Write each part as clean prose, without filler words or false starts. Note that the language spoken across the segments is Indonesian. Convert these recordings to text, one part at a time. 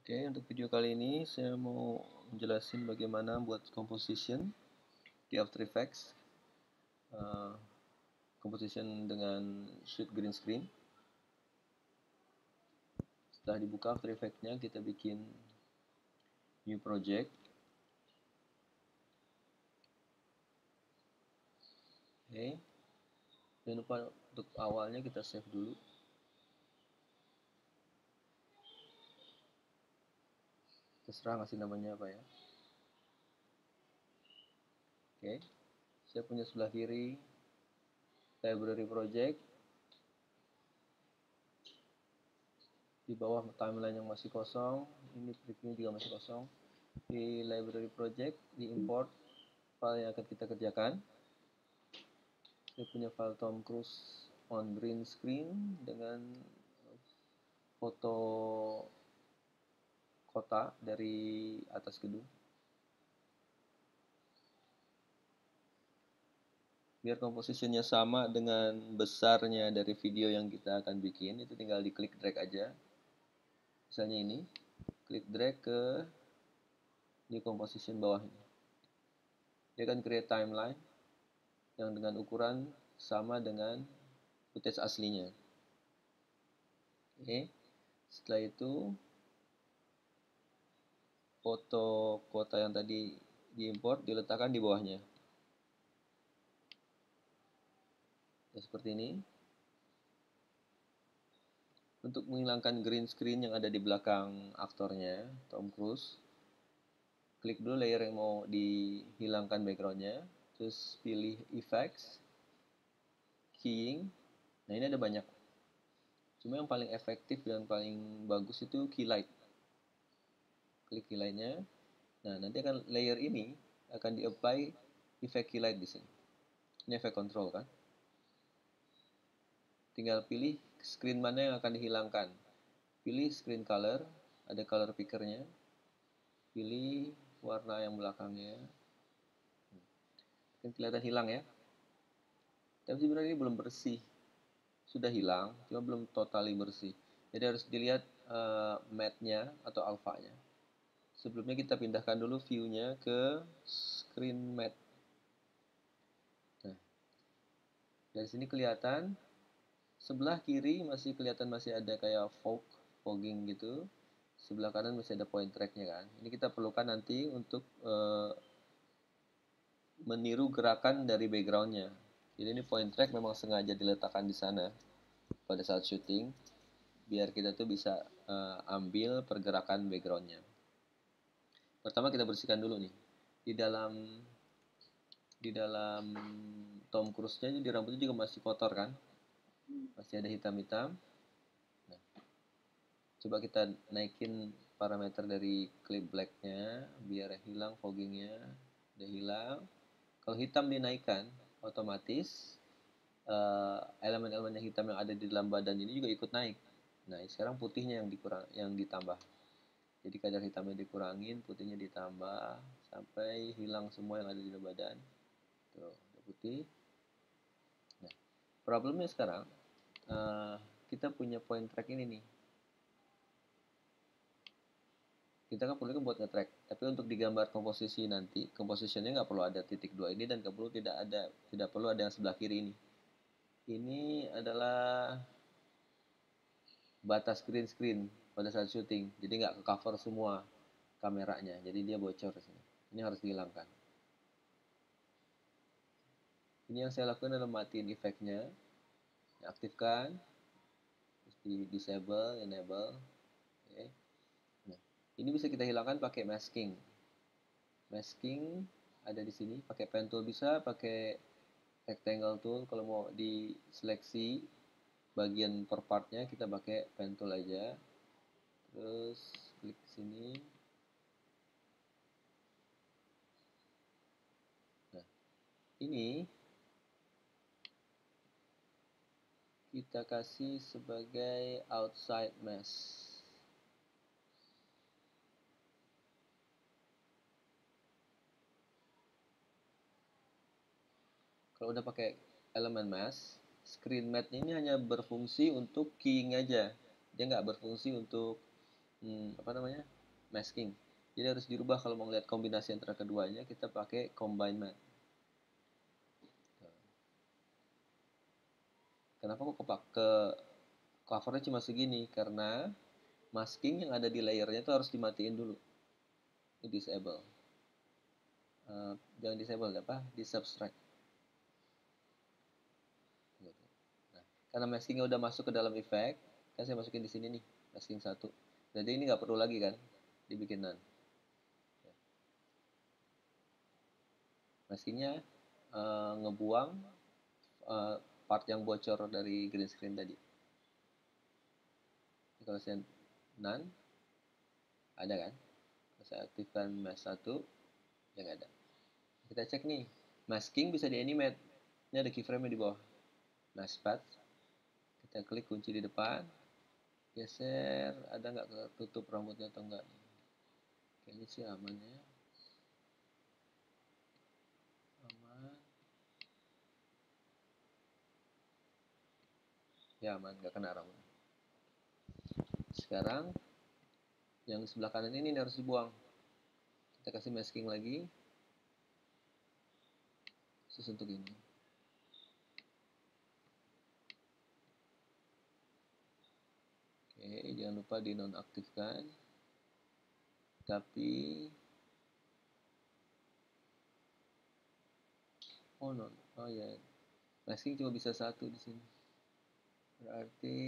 Oke, untuk video kali ini saya mau menjelaskan bagaimana buat composition di After Effects. Uh, Composition dengan shoot green screen. Setelah dibuka After Effects-nya, kita bikin new project. Oke, jangan lupa untuk awalnya kita save dulu. Terserah ngasih namanya apa ya. Oke, saya punya sebelah kiri library project. Di bawah timeline yang masih kosong, ini preview juga masih kosong. Di library project, di import file yang akan kita kerjakan. Saya punya file Tom Cruise on green screen dengan foto kota dari atas gedung. Biar komposisinya sama dengan besarnya dari video yang kita akan bikin, itu tinggal diklik drag aja. Misalnya ini, klik drag ke new composition bawahnya. Dia akan create timeline yang dengan ukuran sama dengan footage aslinya. Oke, setelah itu foto kota yang tadi diimport diletakkan di bawahnya. Ya, seperti ini. Untuk menghilangkan green screen yang ada di belakang aktornya, Tom Cruise, klik dulu layer yang mau dihilangkan backgroundnya, terus pilih effects, keying. Nah, ini ada banyak. Cuma yang paling efektif dan paling bagus itu key light. Klik key lightnya. Nah, nanti akan layer ini akan di-apply effect key light di sini. Ini efek control kan. Tinggal pilih screen mana yang akan dihilangkan. Pilih screen color, ada color pickernya. Pilih warna yang belakangnya. Kan kelihatan hilang ya. Tapi sebenarnya ini belum bersih. Sudah hilang, cuma belum totally bersih. Jadi harus dilihat matte-nya atau alpha-nya. Sebelumnya kita pindahkan dulu view-nya ke screen matte. Nah, dari sini kelihatan sebelah kiri masih kelihatan masih ada kayak fogging gitu. Sebelah kanan masih ada point track-nya kan. Ini kita perlukan nanti untuk meniru gerakan dari background-nya. Jadi ini point track memang sengaja diletakkan di sana pada saat syuting biar kita tuh bisa ambil pergerakan background-nya. Pertama kita bersihkan dulu nih. Di dalam Tom Cruise-nya di rambutnya juga masih kotor kan? Masih ada hitam-hitam. Nah, coba kita naikin parameter dari clip black-nya biar hilang fogging-nya. Udah hilang. Kalau hitam dinaikkan, otomatis elemen-elemen yang hitam yang ada di dalam badan ini juga ikut naik. Nah, sekarang putihnya yang ditambah. Jadi kadar hitamnya dikurangin, putihnya ditambah sampai hilang semua yang ada di dalam badan. Tuh, udah putih. Nah, problemnya sekarang kita punya point track ini nih. Kita kan perlu buat nge-track, tapi untuk digambar komposisi nanti, komposisinya nggak perlu ada titik 2 ini dan tidak perlu ada yang sebelah kiri ini. Ini adalah batas green screen pada saat syuting, jadi nggak ke cover semua kameranya, jadi dia bocor di sini. Ini harus dihilangkan. Ini yang saya lakukan adalah matiin efeknya, aktifkan, terus di disable, enable. Okay. Nah, ini bisa kita hilangkan pakai masking. Masking ada di sini, pakai pen tool bisa, pakai rectangle tool. Kalau mau diseleksi bagian per partnya kita pakai pen tool aja. Terus klik sini. Nah, ini kita kasih sebagai outside mesh. Kalau udah pakai elemen mesh, screen matte ini hanya berfungsi untuk keying aja. Dia nggak berfungsi untuk apa namanya, masking. Jadi harus dirubah kalau mau lihat kombinasi antara keduanya, kita pakai combine matte. Kenapa kok ke covernya cuma segini? Karena masking yang ada di layernya itu harus dimatiin dulu, di disable. Jangan disable, apa, di subtract. Nah, karena maskingnya udah masuk ke dalam efek, kan saya masukin di sini nih, masking 1. Jadi ini nggak perlu lagi kan dibikin none. Maskingnya ngebuang part yang bocor dari green screen tadi. Jadi kalau saya none, ada kan? Kalau saya aktifkan mask 1, ya nggak ada. Kita cek nih, masking bisa di animate. Ini ada keyframe di bawah. Mask path, kita klik kunci di depan, geser, ada nggak ketutup rambutnya atau enggak. Kayaknya sih aman ya. Aman. Ya aman, nggak kena rambut. Sekarang yang sebelah kanan ini harus dibuang. Kita kasih masking lagi, khusus untuk ini. Oke, jangan lupa dinonaktifkan. Tapi oh ya, masking cuma bisa 1 di sini. Berarti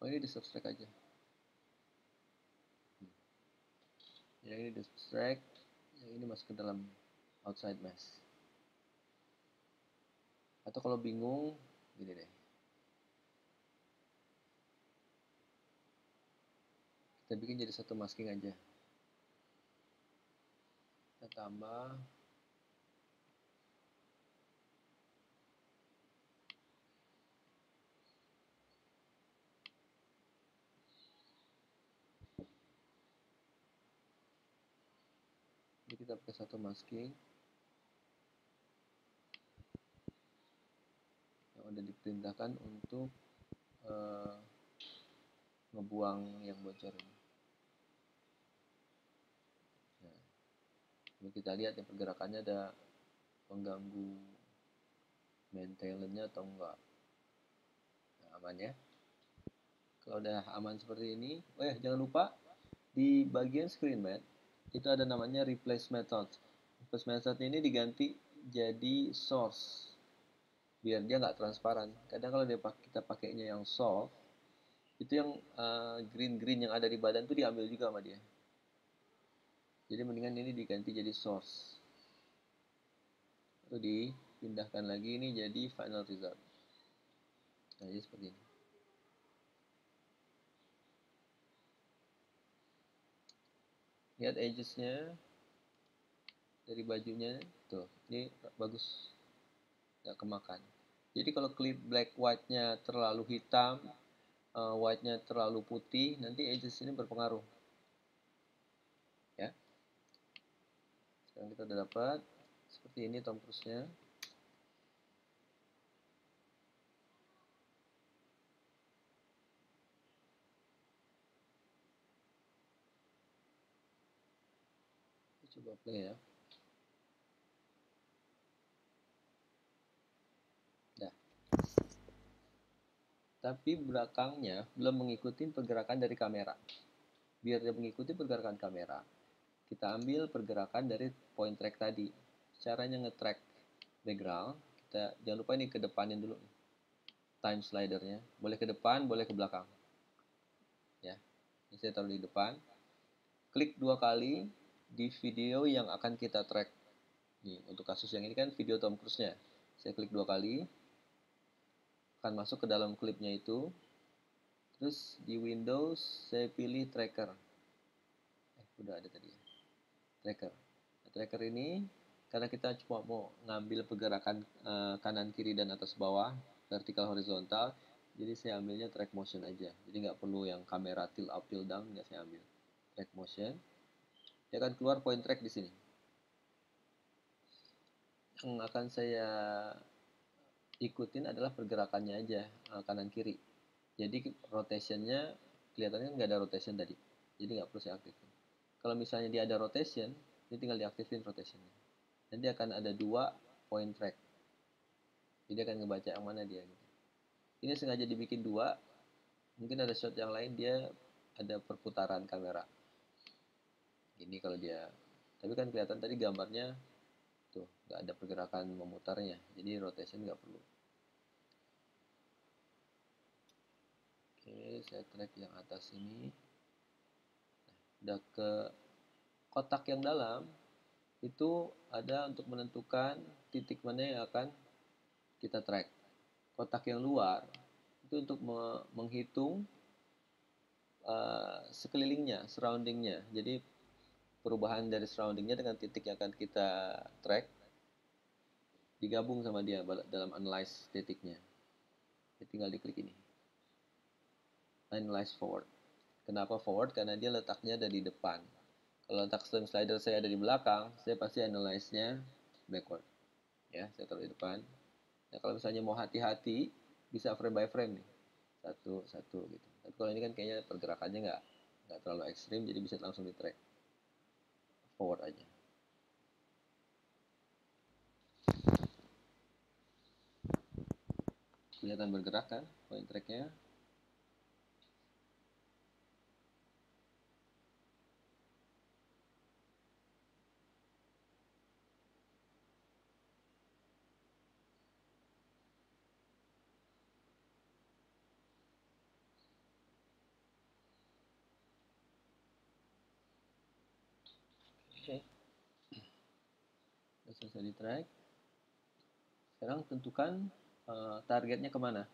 oh ini di subtract aja. Yang ini di subtract, yang ini masuk ke dalam outside mask. Atau kalau bingung, gini deh. Kita bikin jadi satu masking aja. Kita tambah jadi kita pakai satu masking yang udah diperintahkan untuk ngebuang yang bocor ini. Nah, kita lihat ya pergerakannya ada pengganggu maintenance-nya atau enggak. Nah, aman ya. Kalau udah aman seperti ini, oh ya jangan lupa di bagian screen mat itu ada namanya replace method. Replace method ini diganti jadi source biar dia nggak transparan. Kadang kalau kita pakainya yang soft, itu yang green yang ada di badan tuh diambil juga sama dia. Jadi mendingan ini diganti jadi source. Lalu dipindahkan lagi ini jadi final result. Nah, jadi seperti ini. Lihat edges-nya dari bajunya tuh, ini bagus, nggak kemakan. Jadi kalau clip black white-nya terlalu hitam, white-nya terlalu putih, nanti edges ini berpengaruh. Ya. Sekarang kita udah dapat seperti ini Tom Cruise-nya. Coba play ya. Dah. Tapi belakangnya belum mengikuti pergerakan dari kamera. Biar dia mengikuti pergerakan kamera, kita ambil pergerakan dari point track tadi. Caranya nge-track background, kita jangan lupa ini kedepanin dulu. Time slidernya, boleh ke depan, boleh ke belakang. Ya, ini saya taruh di depan. Klik 2 kali di video yang akan kita track. Nih, untuk kasus yang ini kan video Tom Cruise-nya. Saya klik 2 kali, akan masuk ke dalam klipnya itu. Terus di Windows saya pilih tracker. Udah ada tadi ya. Tracker. Nah, tracker ini karena kita cuma mau ngambil pergerakan kanan kiri dan atas bawah, vertikal horizontal, jadi saya ambilnya track motion aja. Jadi nggak perlu yang kamera tilt up tilt down, nggak saya ambil. Track motion. Dia akan keluar point track di sini. Yang akan saya ikutin adalah pergerakannya aja, kanan kiri. Jadi rotationnya kelihatannya nggak ada rotation tadi, jadi nggak perlu saya aktifin. Kalau misalnya dia ada rotation, ini tinggal diaktifin rotationnya. Nanti akan ada 2 point track, jadi akan ngebaca yang mana dia gitu. Ini sengaja dibikin 2, mungkin ada shot yang lain dia ada perputaran kamera ini kalau dia, tapi kan kelihatan tadi gambarnya tuh nggak ada pergerakan memutarnya, jadi rotation nggak perlu. Oke, saya track yang atas ini. Udah ke kotak yang dalam, itu ada untuk menentukan titik mana yang akan kita track. Kotak yang luar itu untuk menghitung sekelilingnya, surroundingnya. Jadi perubahan dari surroundingnya dengan titik yang akan kita track digabung sama dia dalam analyze titiknya. Jadi tinggal diklik ini, analyze forward. Kenapa forward? Karena dia letaknya ada di depan. Kalau letak stream slider saya ada di belakang, saya pasti analyze-nya backward. Ya, saya taruh di depan. Nah, kalau misalnya mau hati-hati, bisa frame by frame nih, satu gitu. Tapi kalau ini kan kayaknya pergerakannya nggak terlalu ekstrim, jadi bisa langsung di track forward aja. Kelihatan bergerak kan point tracknya. Oke, sudah selesai di track. Sekarang tentukan targetnya kemana.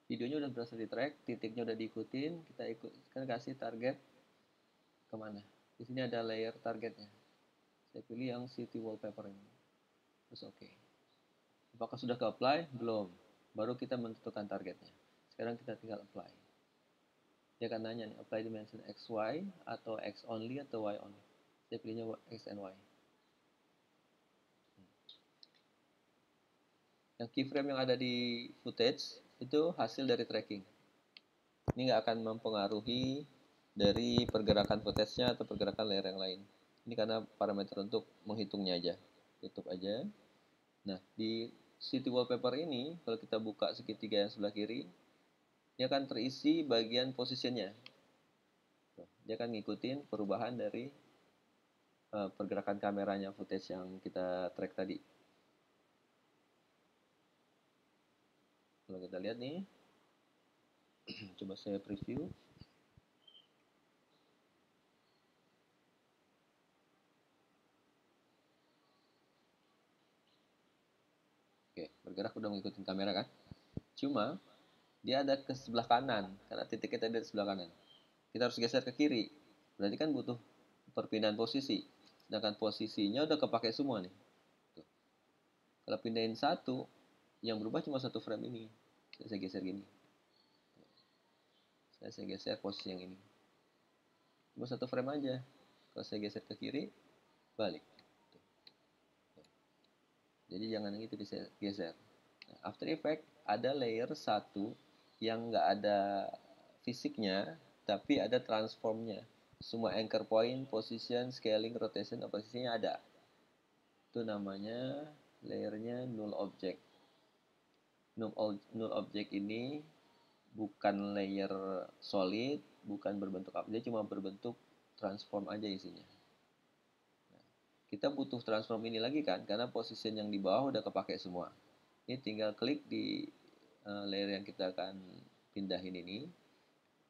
Videonya udah berhasil di track, titiknya udah diikutin, kita ikut sekarang kasih target kemana. Di sini ada layer targetnya, saya pilih yang city wallpaper ini, terus oke. Apakah sudah ke apply? Belum, baru kita menentukan targetnya. Sekarang kita tinggal apply. Dia akan nanya nih, apply dimension XY atau X only atau Y only. Saya pilihnya X and Y. Yang keyframe yang ada di footage itu hasil dari tracking. Ini nggak akan mempengaruhi dari pergerakan footage-nya atau pergerakan layer yang lain. Ini karena parameter untuk menghitungnya aja. Tutup aja. Nah, di city wallpaper ini, kalau kita buka segitiga yang sebelah kiri, ini akan terisi bagian positionnya. Dia akan ngikutin perubahan dari pergerakan kameranya footage yang kita track tadi. Kalau kita lihat nih, coba saya preview. Oke, bergerak udah mengikuti kamera kan. Cuma dia ada ke sebelah kanan, karena titik kita ada di sebelah kanan. Kita harus geser ke kiri, berarti kan butuh perpindahan posisi. Sedangkan posisinya udah kepake semua nih. Tuh. Kalau pindahin satu, yang berubah cuma satu frame ini. Saya geser gini. Saya geser posisi yang ini. Cuma satu frame aja. Kalau saya geser ke kiri, balik. Jadi jangan yang itu digeser. Nah, After Effects ada layer satu yang nggak ada fisiknya, tapi ada transformnya. Semua anchor point, position, scaling, rotation, posisinya ada. Itu namanya layernya null object. Null object ini bukan layer solid, bukan berbentuk apa, dia cuma berbentuk transform aja isinya. Nah, kita butuh transform ini lagi kan, karena position yang di bawah udah kepake semua. Ini tinggal klik di layer yang kita akan pindahin ini,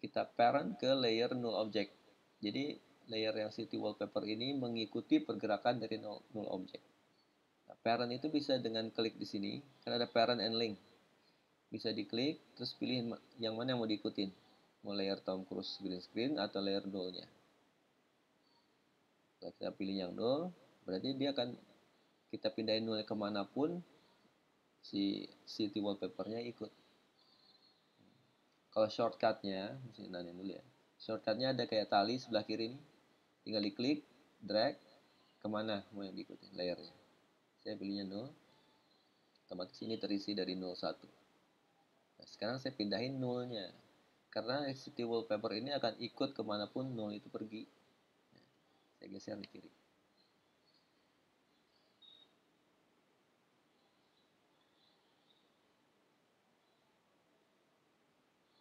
kita parent ke layer null object. Jadi layer yang city wallpaper ini mengikuti pergerakan dari null object. Nah, parent itu bisa dengan klik di sini, kan ada parent and link. Bisa diklik, terus pilih yang mana yang mau diikutin. Mau layer Tom Cruise green screen atau layer nullnya. Kalau kita pilih yang null, berarti dia akan kita pindahin null kemanapun, si city wallpapernya ikut. Kalau shortcutnya, mesti nanya dulu ya. Shortcutnya ada kayak tali sebelah kiri nih. Tinggal diklik, drag, kemana mau yang diikutin layernya. Saya pilihnya null. Otomatis ini terisi dari 01. Nah, sekarang saya pindahin nolnya. Karena city wallpaper ini akan ikut kemanapun nol itu pergi. Nah, saya geser di kiri.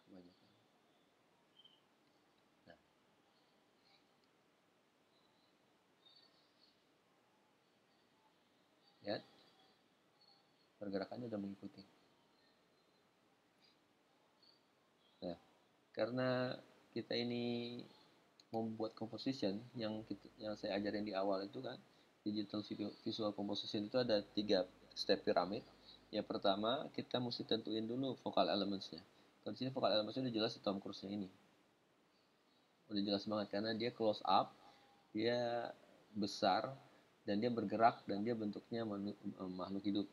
Kebanyakan. Nah, lihat. Pergerakannya sudah mengikuti. Nah, karena kita ini membuat composition yang saya ajarin di awal itu kan, digital visual composition itu ada 3 step piramid. Yang pertama kita mesti tentuin dulu focal elementsnya. Kalau di sini focal elementsnya udah jelas di Tom Cruise ini, udah jelas banget karena dia close up, dia besar, dan dia bergerak, dan dia bentuknya makhluk hidup.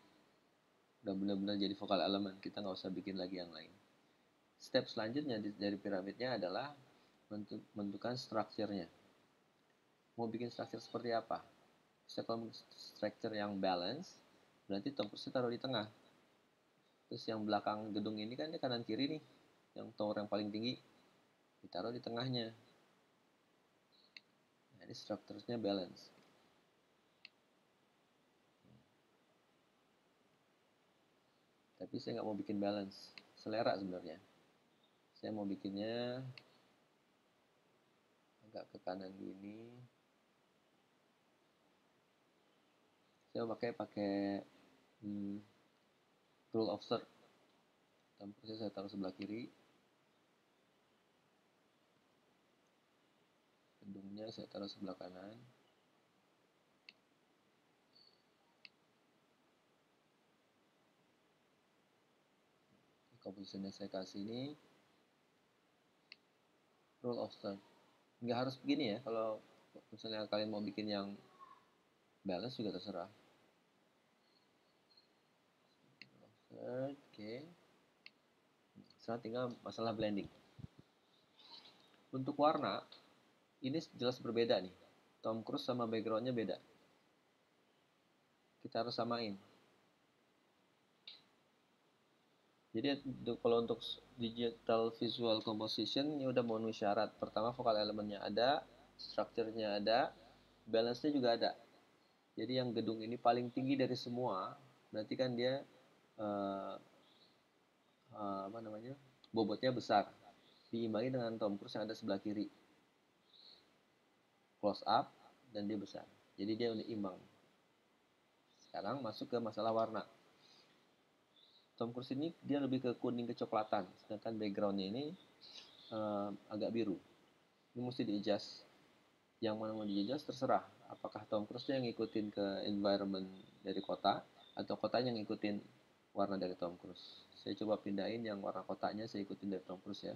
Udah benar-benar jadi focal element, kita nggak usah bikin lagi yang lain. Step selanjutnya dari piramidnya adalah menentukan strukturnya. Mau bikin struktur seperti apa? Bisa kalau struktur yang balance, berarti Tom Cruise taruh di tengah. Terus yang belakang gedung ini kan dia kanan kiri nih, yang tower yang paling tinggi ditaruh di tengahnya. Nah, ini strukturnya balance. Tapi saya nggak mau bikin balance, selera sebenarnya. Saya mau bikinnya agak ke kanan gini. Saya pakai rule of third. Tempurnya saya taruh sebelah kiri, gedungnya saya taruh sebelah kanan. Komposisinya saya kasih ini rule of third. Nggak harus begini ya, kalau misalnya kalian mau bikin yang balance juga terserah. Oke, okay. Sekarang tinggal masalah blending. Untuk warna ini jelas berbeda nih. Tom Cruise sama backgroundnya beda. Kita harus samain. Jadi kalau untuk digital visual composition ini udah memenuhi syarat. Pertama focal elemennya ada, strukturnya ada, balance-nya juga ada. Jadi yang gedung ini paling tinggi dari semua, berarti kan dia bobotnya besar. Diimbangi dengan Tom Cruise yang ada sebelah kiri, close up, dan dia besar. Jadi dia udah imbang. Sekarang masuk ke masalah warna. Tom Cruise ini dia lebih ke kuning kecoklatan, sedangkan backgroundnya ini agak biru. Ini mesti di-adjust. Yang mana mau di-adjust terserah. Apakah Tom Cruise yang ngikutin ke environment dari kota, atau kotanya yang ngikutin warna dari Tom Cruise. Saya coba pindahin yang warna kotaknya saya ikutin dari Tom Cruise ya.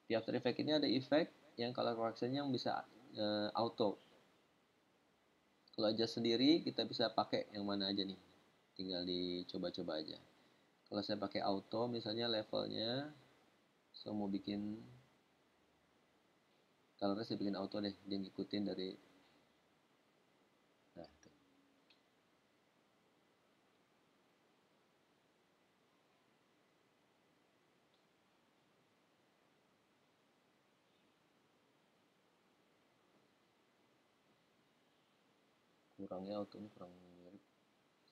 Di After Effects ini ada effect yang color correction yang bisa auto. Kalau adjust sendiri kita bisa pakai yang mana aja nih. Tinggal dicoba-coba aja. Kalau saya pakai auto misalnya levelnya saya mau bikin colornya, saya bikin auto deh, dia ngikutin dari nah tuh. Kurangnya auto ini kurang mirip,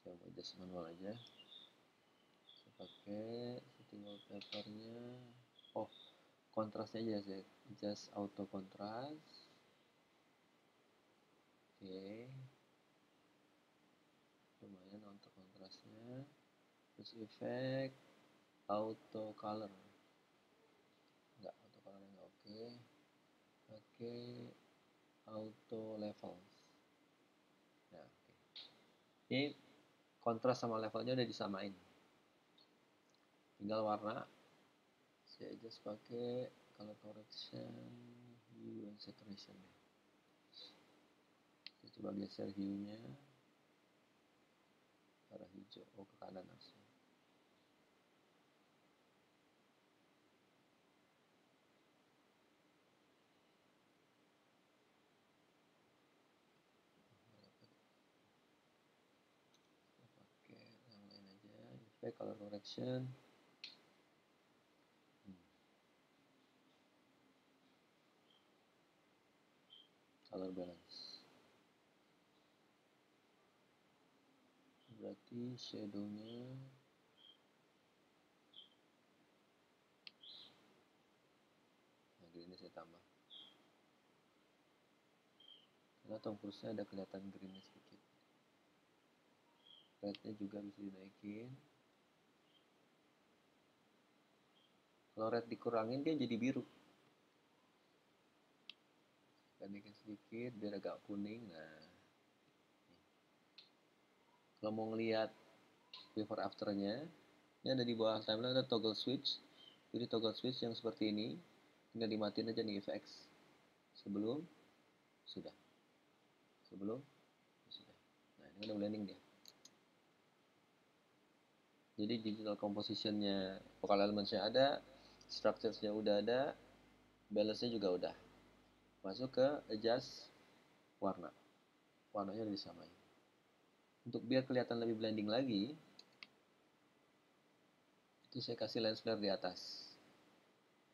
saya mau adjust manual aja. Saya pakai setting wallpapernya, oh kontrasnya aja saya adjust auto kontras. Oke, lumayan untuk kontrasnya. Terus effect auto color, enggak, auto colornya enggak oke. Pakai auto levels. Nah, oke. Ini kontras sama levelnya udah disamain, tinggal warna saya adjust pakai color correction, hue and saturation. Saya coba geser hue nya arah hijau, oh ke kanan langsung. Saya pakai yang lain aja. Effect color correction. Color balance. Berarti shadownya ini saya tambah. Karena tongkrusnya ada kelihatan greennya sedikit. Rednya juga bisa dinaikin. Kalau red dikurangin dia jadi biru. Gantikan sedikit biar agak kuning. Nah, kalau mau ngelihat before afternya, ini ada di bawah timeline ada toggle switch. Jadi toggle switch yang seperti ini tinggal dimatiin aja nih effects. Sebelum, sudah. Sebelum, sudah. Nah, ini udah blending dia. Jadi digital compositionnya, vocal elementsnya ada, structuresnya udah ada, balance-nya juga udah. Masuk ke adjust warna. Warnanya udah disamain. Untuk biar kelihatan lebih blending lagi, itu saya kasih lens flare di atas.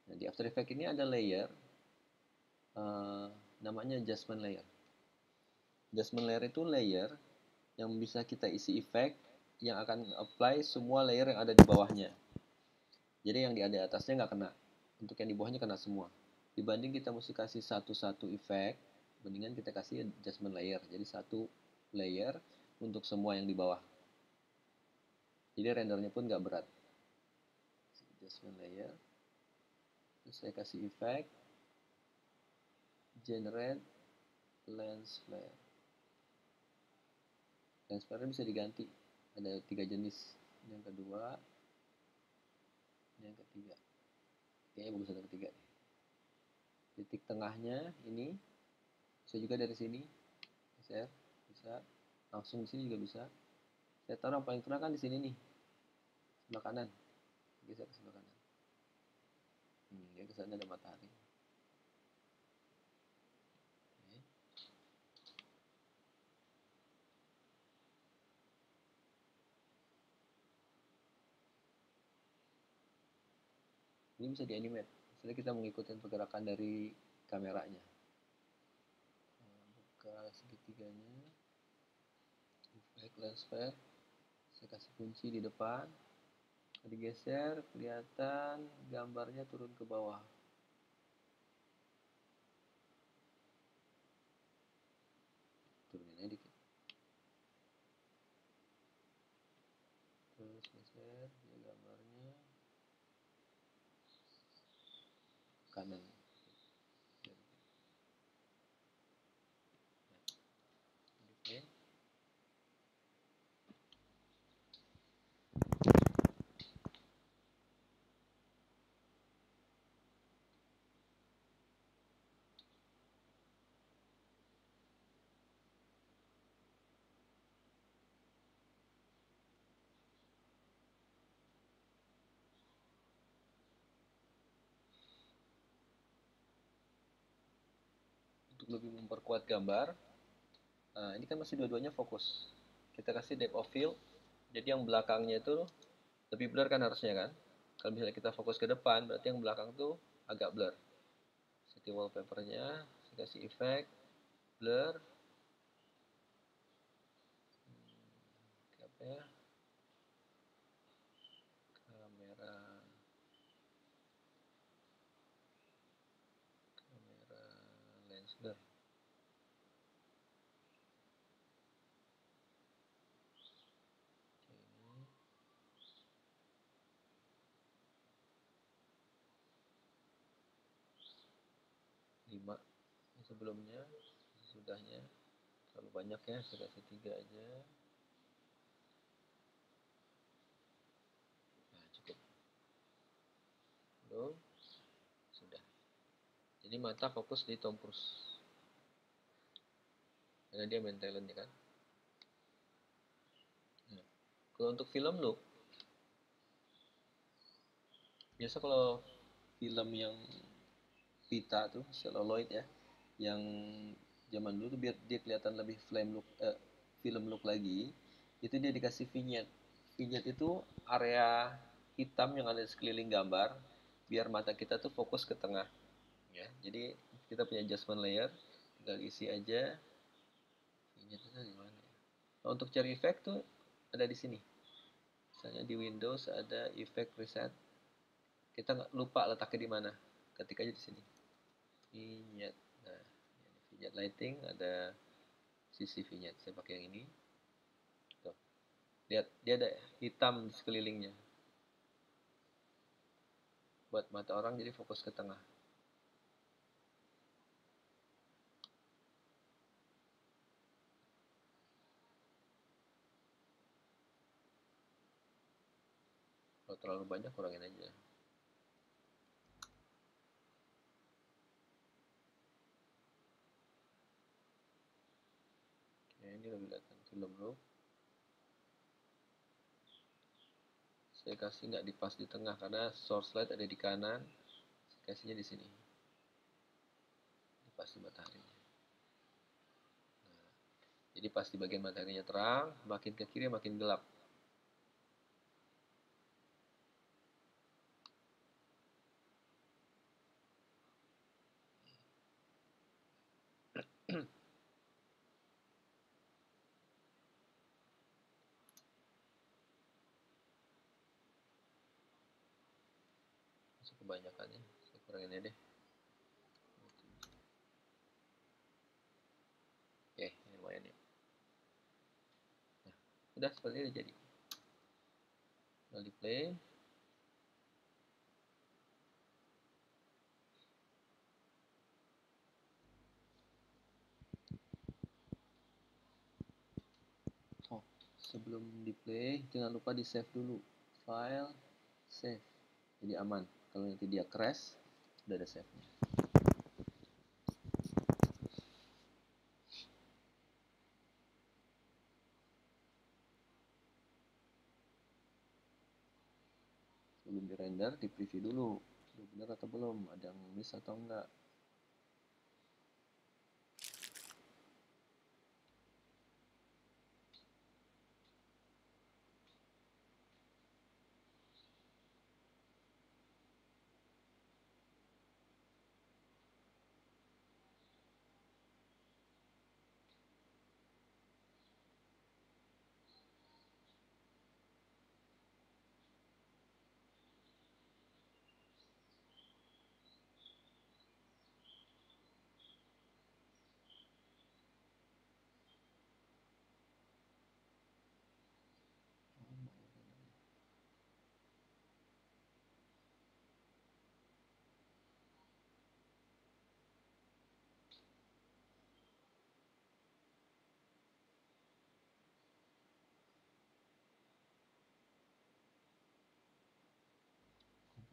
Nah, di After Effects ini ada layer, namanya adjustment layer. Adjustment layer itu layer yang bisa kita isi efek yang akan apply semua layer yang ada di bawahnya. Jadi yang di atasnya nggak kena, untuk yang di bawahnya kena semua. Dibanding kita mesti kasih satu-satu efek, mendingan kita kasih adjustment layer. Jadi satu layer untuk semua yang di bawah. Jadi rendernya pun nggak berat. Adjustment layer. Terus saya kasih efek, generate lens flare. Lens flare bisa diganti. Ada 3 jenis. Ini yang kedua, ini yang ketiga. Kayaknya bagus yang ketiga. Titik tengahnya ini bisa juga dari sini. Share, bisa. Langsung di sini juga bisa. Saya taruh yang paling tengah kan di sini nih. Sebelah kanan. Geser ke sebelah kanan. Dia kesana ada matahari. Ini bisa di animate. Misalnya kita mengikuti pergerakan dari kameranya. Buka segitiganya. Efek lens flare. Saya kasih kunci di depan. Digeser, kelihatan gambarnya turun ke bawah. Turunin aja dikit. Terus geser, ya gambarnya kanan. Oke. Untuk lebih memperkuat gambar, nah ini kan masih dua-duanya fokus. Kita kasih depth of field, jadi yang belakangnya itu lebih blur kan harusnya kan. Kalau misalnya kita fokus ke depan, berarti yang belakang tuh agak blur. Setting wallpapernya, saya kasih efek, blur, apa ya, kamera lens blur. Lima sebelumnya, sesudahnya terlalu banyak ya, saya kasih 3 aja. Nah cukup, belum, sudah. Jadi mata fokus di Tom Cruise karena dia main talentnya kan. Nah, kalau untuk film look, biasa kalau film yang pita tuh celluloid ya, yang zaman dulu tuh biar dia kelihatan lebih film look lagi, itu dia dikasih vignette. Vignette itu area hitam yang ada di sekeliling gambar, biar mata kita tuh fokus ke tengah. Ya, jadi kita punya adjustment layer, tinggal isi aja. Vignette itu di mana ya? Nah, untuk cari efek tuh ada di sini. Misalnya di Windows ada efek preset. Kita nggak lupa letaknya di mana. Ketik aja di sini. Vignette. Nah, vignette lighting ada sisi vignette. Saya pakai yang ini. Tuh. Lihat, dia ada hitam di sekelilingnya. Buat mata orang jadi fokus ke tengah. Kalau terlalu banyak kurangin aja. Oke, ini udah kelihatan film loop. Saya kasih nggak di pas di tengah karena source light ada di kanan. Saya kasihnya di sini. Di pas di mataharinya. Nah, jadi pas di bagian mataharinya terang, makin ke kiri makin gelap. Masih kebanyakan ya. Saya kurangin aja deh. Oke, ini lumayan ya. Nah, udah seperti ini jadi. Tinggal di play. Oh, sebelum di play jangan lupa di save dulu. File, save. Jadi aman. Kalau nanti dia crash, udah ada save-nya. Sebelum di render, di preview dulu. Udah bener atau belum? Ada yang miss atau enggak?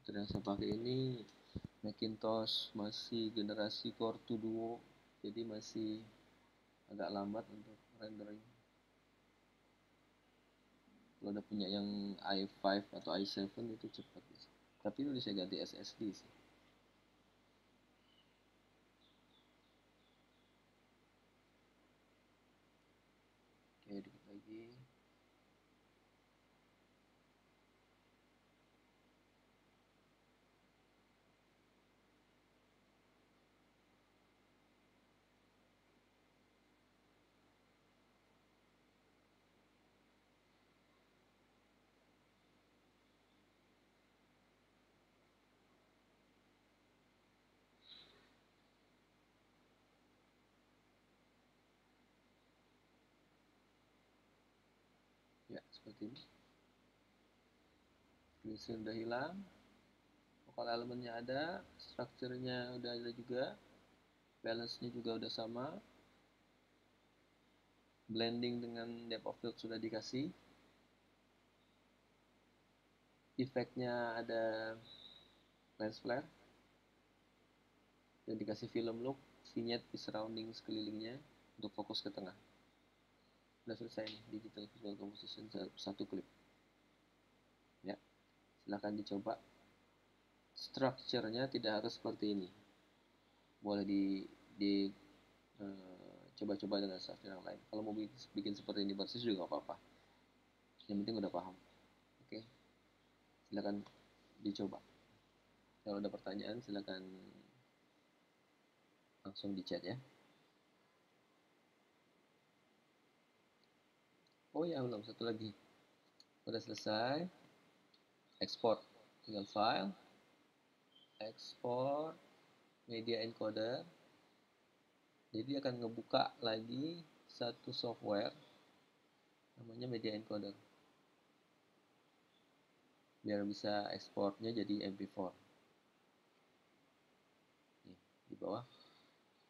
Komputer yang saya pakai ini Macintosh masih generasi Core 2 Duo, jadi masih agak lambat untuk rendering. Kalau udah punya yang i5 atau i7 itu cepat bisa. Tapi itu bisa ganti SSD sih. Oke, dikit lagi. Ya, seperti ini. Glisten udah hilang, vokal elemennya ada, strukturnya udah ada juga, balance-nya juga udah sama, blending dengan depth of field sudah dikasih, efeknya ada lens flare, dan dikasih film look, vignette di surrounding sekelilingnya untuk fokus ke tengah. Udah selesai nih digital visual composition satu klip. Ya, silahkan dicoba. Strukturnya tidak harus seperti ini. Boleh di coba-coba dengan struktur yang lain. Kalau mau bikin seperti ini persis juga gak apa-apa. Yang penting udah paham. Silakan dicoba. Kalau ada pertanyaan silakan langsung di chat ya. Oh ya, belum satu lagi. Udah selesai. Export. Tinggal file, export media encoder. Jadi akan ngebuka lagi satu software namanya media encoder. Biar bisa ekspornya jadi MP4. Nih, di bawah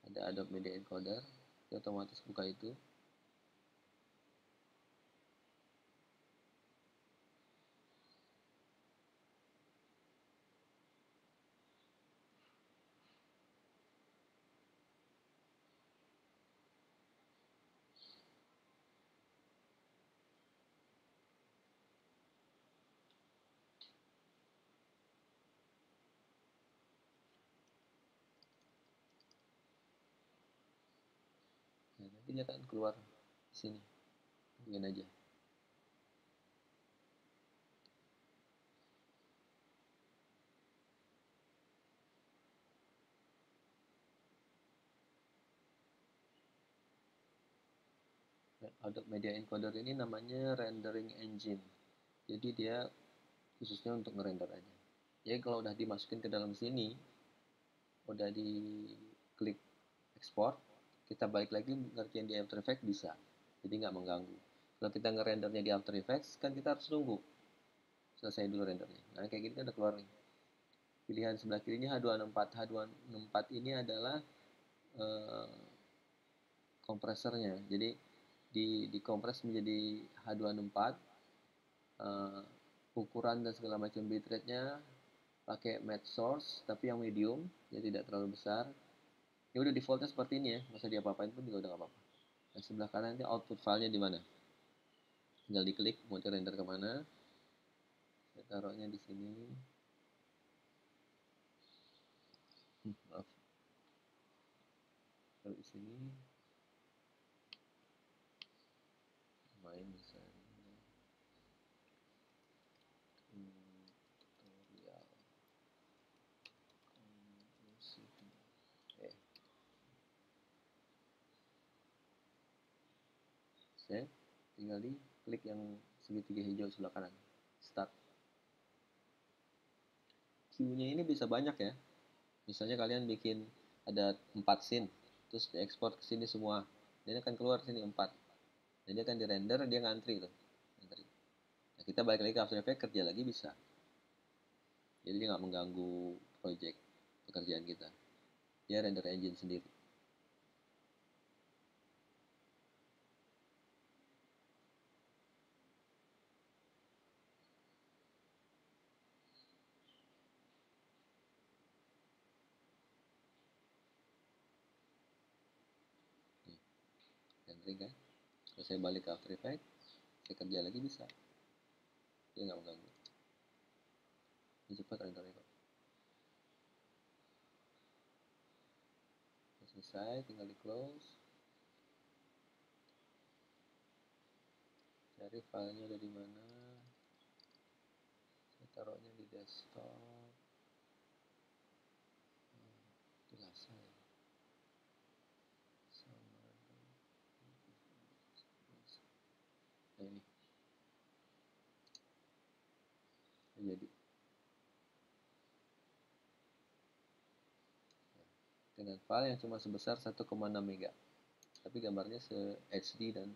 ada Adobe Media Encoder. Dia otomatis buka itu. Nah, nanti dia akan keluar di sini. Tungguin aja. Adobe Media Encoder ini namanya rendering engine. Jadi dia khususnya untuk ngerender aja. Jadi kalau udah dimasukin ke dalam sini, udah di klik ekspor, kita balik lagi ngerjain di After Effects bisa. Jadi nggak mengganggu. Kalau kita ngerendernya di After Effects, kan kita harus nunggu selesai dulu rendernya. Nah kayak gini kan udah keluar nih. Pilihan sebelah kirinya H264. H264 ini adalah eh, kompresornya. Jadi dikompres menjadi H264. eh, Ukuran dan segala macam bitrate-nya pakai matte source tapi yang medium, jadi tidak terlalu besar. Ya udah defaultnya seperti ini ya, nggak usah diapa-apain pun juga udah nggak apa-apa. Nah sebelah kanan ini output filenya di mana, tinggal diklik mau dirender kemana. Saya taruhnya di sini. Maaf, kalau di sini main misalnya tutorial save, tinggal di klik yang segitiga hijau sebelah kanan, start. Queue-nya ini bisa banyak ya. Misalnya kalian bikin ada 4 scene, terus diekspor ke sini semua, dia akan keluar sini 4. Jadi akan dirender, dia ngantri tuh. Ngantri. Nah, kita balik lagi ke After Effects, kerja lagi bisa. Jadi dia nggak mengganggu project pekerjaan kita. Dia render engine sendiri. Nih, rendering kan. Kalau saya balik ke After Effects, saya kerja lagi bisa. Dia nggak mengganggu. Ini cepat rendernya kok. Udah selesai, tinggal di close. Cari filenya ada di mana. Saya taruhnya di desktop. Jelas saya. Nah ini. Jadi dengan file yang cuma sebesar 1,6 mega, tapi gambarnya se HD dan